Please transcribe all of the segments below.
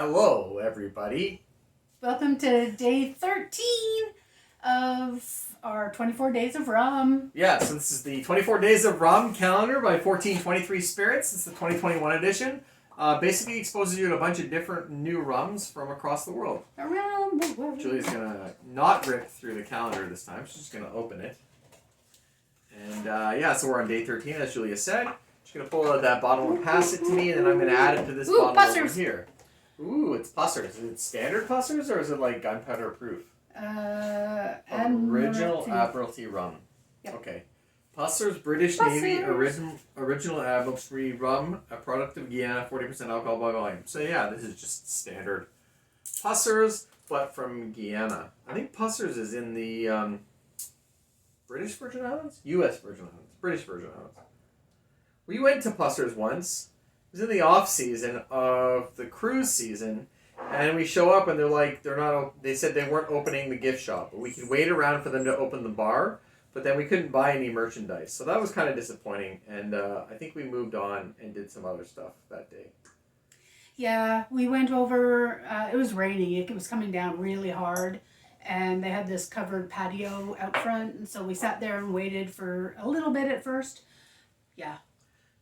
Hello, everybody. Welcome to day 13 of our 24 Days of Rum. Yeah, so this is the 24 Days of Rum calendar by 1423 Spirits. It's the 2021 edition. Basically exposes you to a bunch of different new rums from across the world. Around the world. Julie's going to not rip through the calendar this time. She's just going to open it. And so we're on day 13, as Julia said. She's going to pull out that bottle and pass it to me, and then I'm going to add it to this bottle Pussers. over here. Ooh, it's Pussers. Is it standard Pussers, or is it like gunpowder proof? Original Admiralty rum. Yep. Okay. Pusser's British Navy original Admiralty rum, a product of Guyana, 40% alcohol by volume. So yeah, this is just standard Pusser's, but from Guyana. I think Pusser's is in the British Virgin Islands? U.S. Virgin Islands. British Virgin Islands. We went to Pusser's once. It was in the off season of the cruise season, and we show up and they're like, they said they weren't opening the gift shop, but we could wait around for them to open the bar, but then we couldn't buy any merchandise. So that was kind of disappointing, and I think we moved on and did some other stuff that day. Yeah, we went over, it was raining, it was coming down really hard, and they had this covered patio out front, and so we sat there and waited for a little bit at first. Yeah.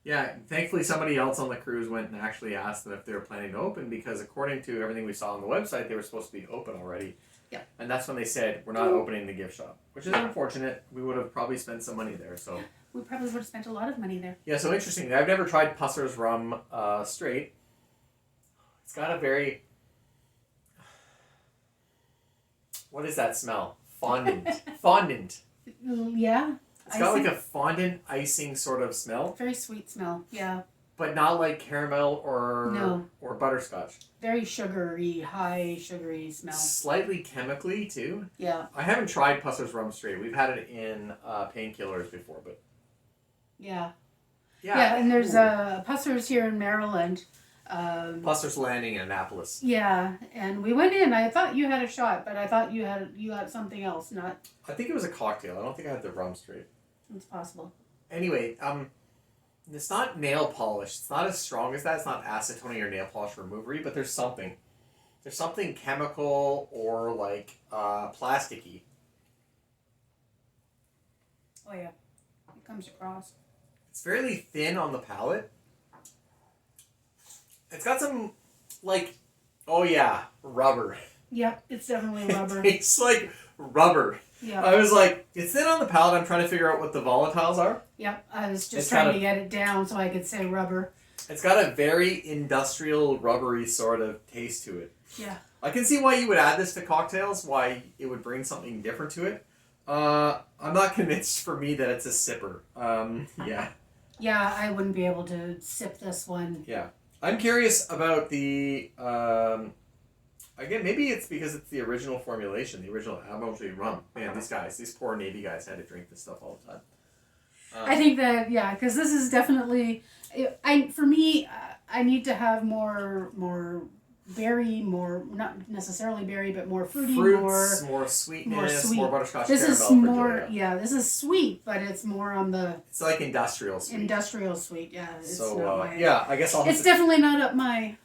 Yeah, thankfully somebody else on the cruise went and actually asked them if they were planning to open, because according to everything we saw on the website, they were supposed to be open already. Yeah. And that's when they said, we're not opening the gift shop, which is unfortunate. We would have probably spent some money there. So we probably would have spent a lot of money there. Yeah, so interesting. I've never tried Pusser's rum straight. It's got a very... What is that smell? Fondant. Fondant. Yeah. It's got like a fondant icing sort of smell. Very sweet smell, yeah. But not like caramel or butterscotch. Very sugary, high sugary smell. Slightly chemically too. Yeah. I haven't tried Pusser's rum straight. We've had it in painkillers before, but yeah. Yeah, and there's Pusser's here in Maryland. Pusser's Landing in Annapolis. Yeah, and we went in. I thought you had a shot, but I thought you had something else. Not. I think it was a cocktail. I don't think I had the rum straight. It's possible. Anyway, it's not nail polish. It's not as strong as that. It's not acetone or nail polish removery, but there's something. There's something chemical or like plasticky. Oh yeah, it comes across. It's fairly thin on the palate. It's got some, like, rubber. Yep, it's definitely rubber. It's like rubber. Yeah. I was like, it's thin on the palate. I'm trying to figure out what the volatiles are. Yep, I was just trying to get it down so I could say rubber. It's got a very industrial, rubbery sort of taste to it. Yeah. I can see why you would add this to cocktails, why it would bring something different to it. I'm not convinced for me that it's a sipper. Yeah. Yeah, I wouldn't be able to sip this one. Yeah. I'm curious about the... Again, maybe it's because it's the original formulation, the original Admiralty rum. Man, these poor Navy guys had to drink this stuff all the time. I think that, because this is definitely, for me, I need to have more berry, not necessarily berry, but more fruity, fruits, more sweetness, more butterscotch this caramel. Is more, this is sweet, but it's more on the... It's like industrial sweet. Industrial sweet, yeah. It's so, not my, I guess it's definitely not up my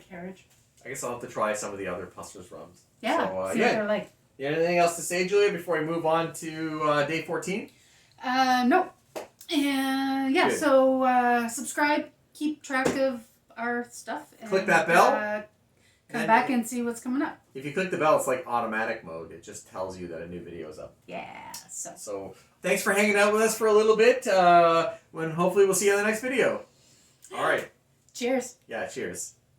carriage. I guess I'll have to try some of the other Pusser's rums. Yeah, so, see what they're like. You have anything else to say, Julia, before we move on to day 14? No. And Good. So subscribe, keep track of our stuff. And, click that bell. Come back and see what's coming up. If you click the bell, it's like automatic mode. It just tells you that a new video is up. Yeah. So thanks for hanging out with us for a little bit. When hopefully we'll see you in the next video. All right. Cheers. Yeah, cheers.